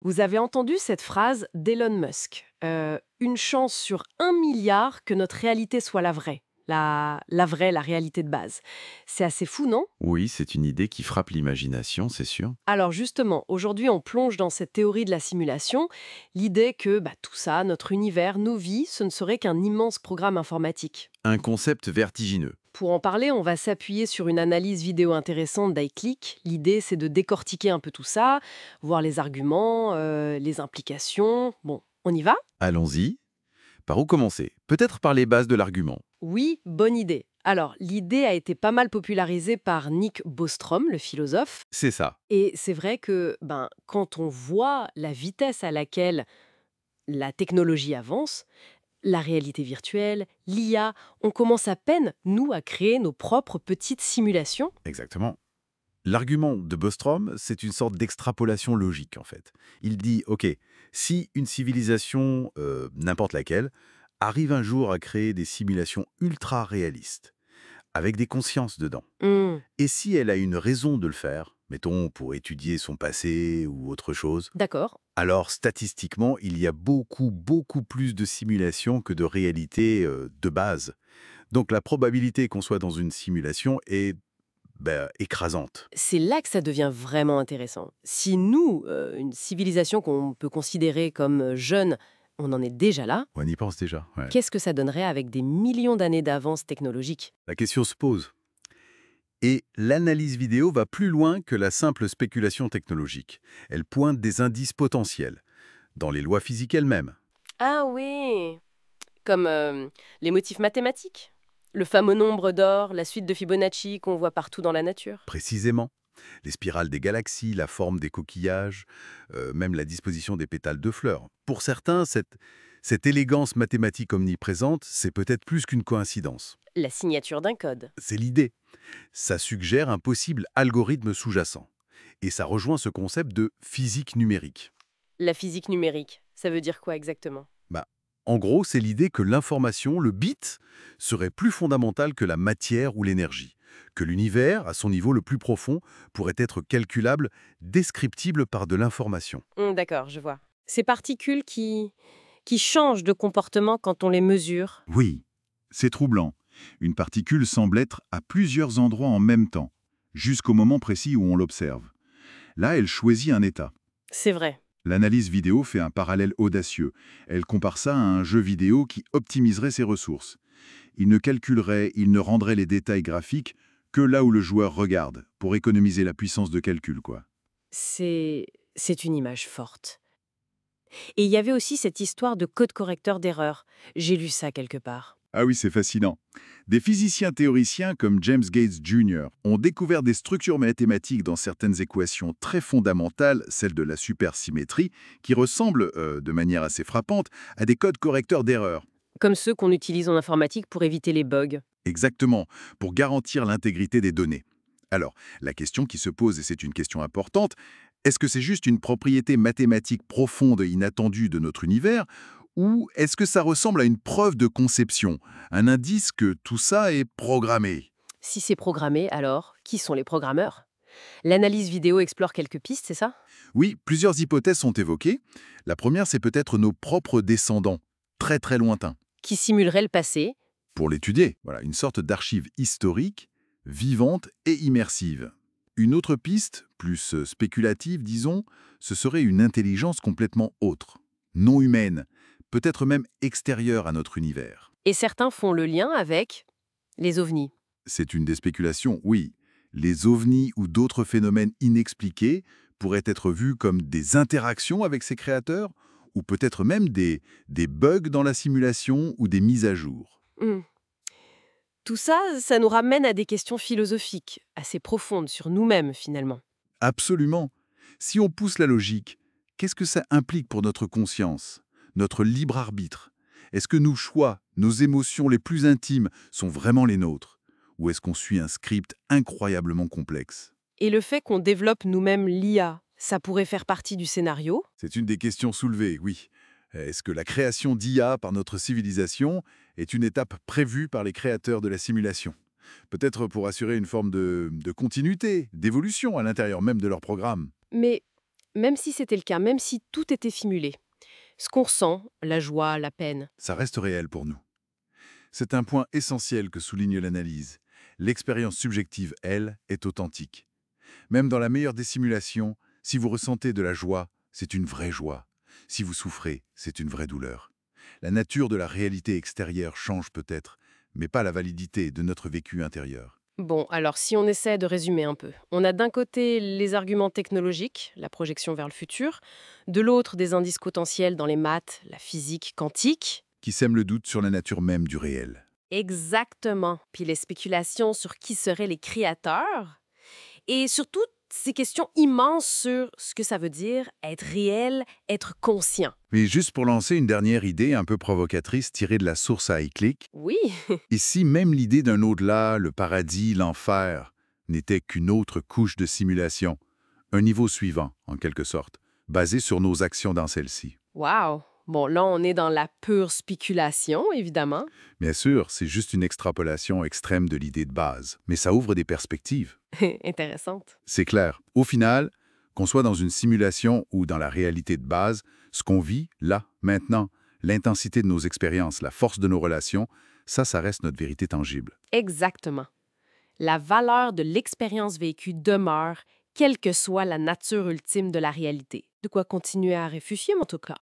Vous avez entendu cette phrase d'Elon Musk. Une chance sur 1 milliard que notre réalité soit la vraie. La vraie, la réalité de base. C'est assez fou, non? Oui, c'est une idée qui frappe l'imagination, c'est sûr. Alors justement, aujourd'hui on plonge dans cette théorie de la simulation, l'idée que tout ça, notre univers, nos vies, ce ne serait qu'un immense programme informatique. Un concept vertigineux. Pour en parler, on va s'appuyer sur une analyse vidéo intéressante d'iClick. L'idée, c'est de décortiquer un peu tout ça, voir les arguments, les implications. Bon, on y va? Allons-y. Par où commencer? Peut-être par les bases de l'argument. Oui, bonne idée. Alors, l'idée a été pas mal popularisée par Nick Bostrom, le philosophe. C'est ça. Et c'est vrai que quand on voit la vitesse à laquelle la technologie avance, la réalité virtuelle, l'IA, on commence à peine, nous, à créer nos propres petites simulations. Exactement. L'argument de Bostrom, c'est une sorte d'extrapolation logique, en fait. Il dit, OK, si une civilisation, n'importe laquelle, arrive un jour à créer des simulations ultra réalistes, avec des consciences dedans, Hmm, et si elle a une raison de le faire, mettons pour étudier son passé ou autre chose, d'accord. alors statistiquement, il y a beaucoup, beaucoup plus de simulations que de réalité de base. Donc la probabilité qu'on soit dans une simulation est écrasante. C'est là que ça devient vraiment intéressant. Si nous, une civilisation qu'on peut considérer comme jeune, on en est déjà là, On y pense déjà. Ouais. qu'est-ce que ça donnerait avec des millions d'années d'avance technologique? La question se pose. Et l'analyse vidéo va plus loin que la simple spéculation technologique. Elle pointe des indices potentiels, dans les lois physiques elles-mêmes. Ah oui, comme les motifs mathématiques. Le fameux nombre d'or, la suite de Fibonacci qu'on voit partout dans la nature. Précisément, les spirales des galaxies, la forme des coquillages, même la disposition des pétales de fleurs. Pour certains, cette élégance mathématique omniprésente, c'est peut-être plus qu'une coïncidence. La signature d'un code. C'est l'idée. Ça suggère un possible algorithme sous-jacent. Et ça rejoint ce concept de physique numérique. La physique numérique, ça veut dire quoi exactement? Bah, en gros, c'est l'idée que l'information, le bit, serait plus fondamental que la matière ou l'énergie, que l'univers, à son niveau le plus profond, pourrait être calculable, descriptible par de l'information. D'accord, je vois. Ces particules qui changent de comportement quand on les mesure. Oui, c'est troublant. Une particule semble être à plusieurs endroits en même temps, jusqu'au moment précis où on l'observe. Là, elle choisit un état. C'est vrai. L'analyse vidéo fait un parallèle audacieux. Elle compare ça à un jeu vidéo qui optimiserait ses ressources. Il ne rendrait les détails graphiques que là où le joueur regarde, pour économiser la puissance de calcul, quoi. C'est c'est une image forte. Et il y avait aussi cette histoire de code correcteur d'erreurs. J'ai lu ça quelque part. Ah oui, c'est fascinant. Des physiciens théoriciens comme James Gates Jr. ont découvert des structures mathématiques dans certaines équations très fondamentales, celles de la supersymétrie, qui ressemblent, de manière assez frappante, à des codes correcteurs d'erreurs. Comme ceux qu'on utilise en informatique pour éviter les bugs. Exactement, pour garantir l'intégrité des données. Alors, la question qui se pose, et c'est une question importante, est-ce que c'est juste une propriété mathématique profonde et inattendue de notre univers, ou est-ce que ça ressemble à une preuve de conception, un indice que tout ça est programmé? Si c'est programmé, alors, qui sont les programmeurs? L'analyse vidéo explore quelques pistes, c'est ça? Oui, plusieurs hypothèses sont évoquées. La première, c'est peut-être nos propres descendants, très très lointains. Qui simulerait le passé? Pour l'étudier, voilà, une sorte d'archive historique, vivante et immersive. Une autre piste, plus spéculative disons, ce serait une intelligence complètement autre, non humaine, peut-être même extérieure à notre univers. Et certains font le lien avec les ovnis. C'est une des spéculations, oui. Les ovnis ou d'autres phénomènes inexpliqués pourraient être vus comme des interactions avec ces créateurs, ou peut-être même des bugs dans la simulation ou des mises à jour. Hmm. Tout ça, ça nous ramène à des questions philosophiques, assez profondes sur nous-mêmes finalement. Absolument. Si on pousse la logique, qu'est-ce que ça implique pour notre conscience, notre libre arbitre? Est-ce que nos choix, nos émotions les plus intimes sont vraiment les nôtres? Ou est-ce qu'on suit un script incroyablement complexe? Et le fait qu'on développe nous-mêmes l'IA, ça pourrait faire partie du scénario? C'est une des questions soulevées, oui. Est-ce que la création d'IA par notre civilisation est une étape prévue par les créateurs de la simulation? Peut-être pour assurer une forme de continuité, d'évolution à l'intérieur même de leur programme. Mais Même si c'était le cas, même si tout était simulé. Ce qu'on ressent, la joie, la peine. Ça reste réel pour nous. C'est un point essentiel que souligne l'analyse. L'expérience subjective, elle, est authentique. Même dans la meilleure des simulations, si vous ressentez de la joie, c'est une vraie joie. Si vous souffrez, c'est une vraie douleur. La nature de la réalité extérieure change peut-être, mais pas la validité de notre vécu intérieur. Bon, alors si on essaie de résumer un peu, on a d'un côté les arguments technologiques, la projection vers le futur, de l'autre des indices potentiels dans les maths, la physique quantique. Qui sème le doute sur la nature même du réel. Exactement. Puis les spéculations sur qui seraient les créateurs. Et surtout, ces questions immenses sur ce que ça veut dire être réel, être conscient. Mais juste pour lancer une dernière idée un peu provocatrice tirée de la source à iClick, Oui, et si même l'idée d'un au-delà, le paradis, l'enfer, n'était qu'une autre couche de simulation, un niveau suivant, en quelque sorte, basé sur nos actions dans celle-ci. wow. Bon, là, on est dans la pure spéculation, évidemment. Bien sûr, c'est juste une extrapolation extrême de l'idée de base, mais ça ouvre des perspectives. Intéressante. C'est clair. Au final, qu'on soit dans une simulation ou dans la réalité de base, ce qu'on vit, là, maintenant, l'intensité de nos expériences, la force de nos relations, ça reste notre vérité tangible. Exactement. La valeur de l'expérience vécue demeure, quelle que soit la nature ultime de la réalité. De quoi continuer à réfléchir, en tout cas.